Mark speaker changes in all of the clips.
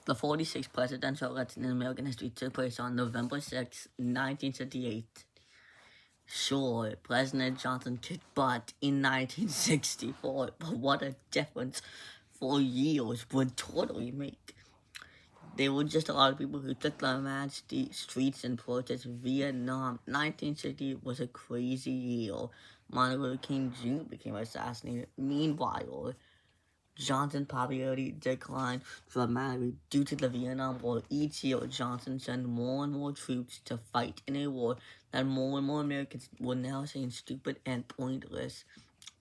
Speaker 1: The 46th presidential election in American history took place on November 6, 1958. Sure, President Johnson kicked butt in 1964, but what a difference 4 years would totally make. There were just a lot of people who took the streets and protested Vietnam. 1960 was a crazy year. Martin Luther King Jr. became assassinated. Meanwhile, Johnson's popularity declined dramatically due to the Vietnam War. Each year, Johnson sent more and more troops to fight in a war that more and more Americans were now saying stupid and pointless.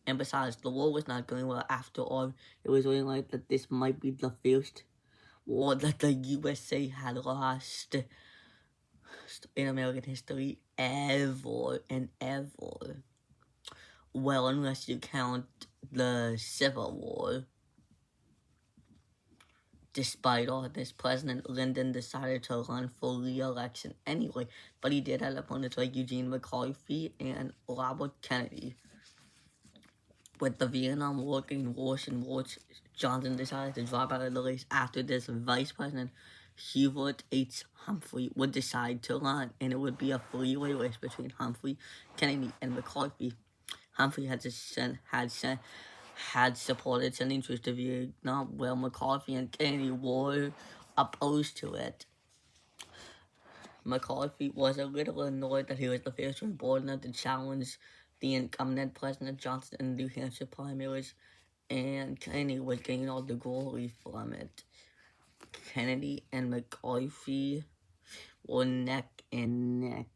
Speaker 1: And besides, the war was not going well after all. It was looking like that this might be the first war that the U.S.A. had lost in American history ever and ever. Well, unless you count the Civil War. Despite all this, President Lyndon decided to run for re-election anyway, but he did have opponents like Eugene McCarthy and Robert Kennedy. With the Vietnam War getting worse and worse, Johnson decided to drop out of the race. After this, Vice President Hubert H. Humphrey would decide to run, and it would be a three-way race between Humphrey, Kennedy, and McCarthy. Humphrey had supported sending troops to Vietnam, while McCarthy and Kennedy were opposed to it. McCarthy was a little annoyed that he was the first one bold enough to challenge the incumbent President Johnson in the New Hampshire primaries, and Kennedy was getting all the glory from it. Kennedy and McCarthy were neck and neck.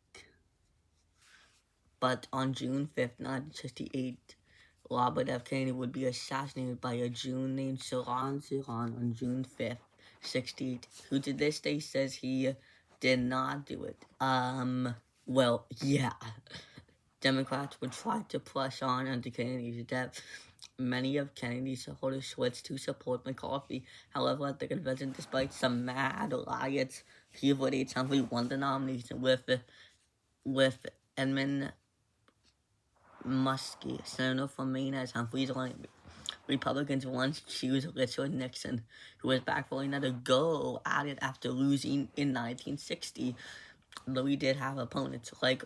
Speaker 1: But on June 5th, 1968, Robert F. Kennedy would be assassinated by a Jew named Sharon on June 5th, 1968, who to this day says he did not do it. Well, yeah. Democrats would try to press on until Kennedy's death. Many of Kennedy's supporters switched to support McCarthy. However, at the convention, despite some mad riots, Hubert H. Humphrey won the nomination with Edmund Muskie, senator from Maine, as Humphrey's running mate. Republicans once chose Richard Nixon, who was back for another go at it after losing in 1960. Though he did have opponents like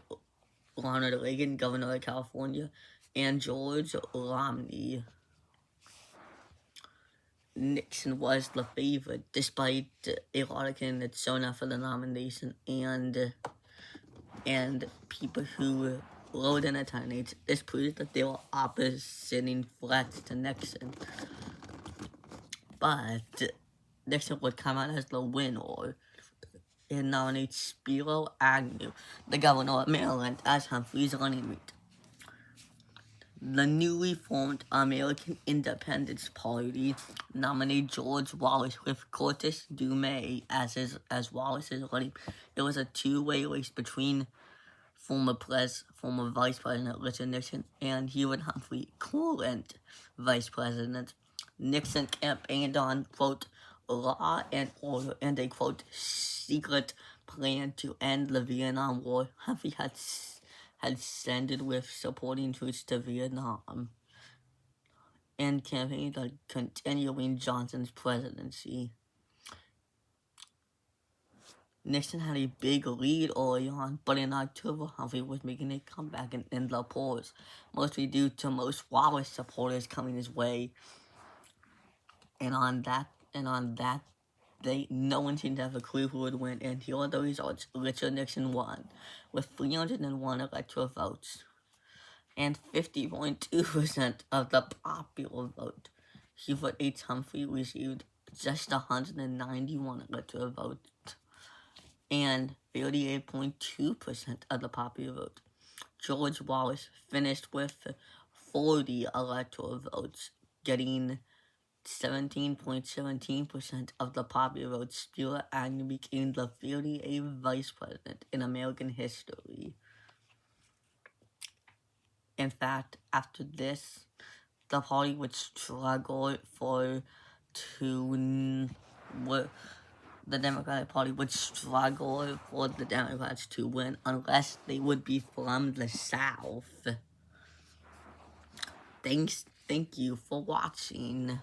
Speaker 1: Ronald Reagan, governor of California, and George Romney. Nixon was the favorite, despite a lot of candidates showing up for the nomination and people who wrote in attendance. This proves that they were opposing threats to Nixon. But Nixon would come out as the winner and nominate Spiro Agnew, the governor of Maryland, as Humphrey's running mate. The newly formed American Independence Party nominated George Wallace with Curtis Dumay as Wallace's running mate. It was a two-way race between former Vice President Richard Nixon and Hubert Humphrey, current Vice President. Nixon campaigned on, quote, law and order and a, quote, secret plan to end the Vietnam War. Humphrey had sided with supporting troops to Vietnam and campaigned on continuing Johnson's presidency. Nixon had a big lead early on, but in October, Humphrey was making a comeback in the polls, mostly due to most Wallace supporters coming his way. And on that day, no one seemed to have a clue who would win, and here are the results. Richard Nixon won with 301 electoral votes and 50.2% of the popular vote. Hubert H. Humphrey received just 191 electoral votes and 38.2% of the popular vote. George Wallace finished with 40 electoral votes, getting 17.17% of the popular vote. Spiro Agnew became the 38th vice president in American history. In fact, after this, the party would struggle the Democratic Party would struggle for the Democrats to win unless they would be from the South. Thank you for watching.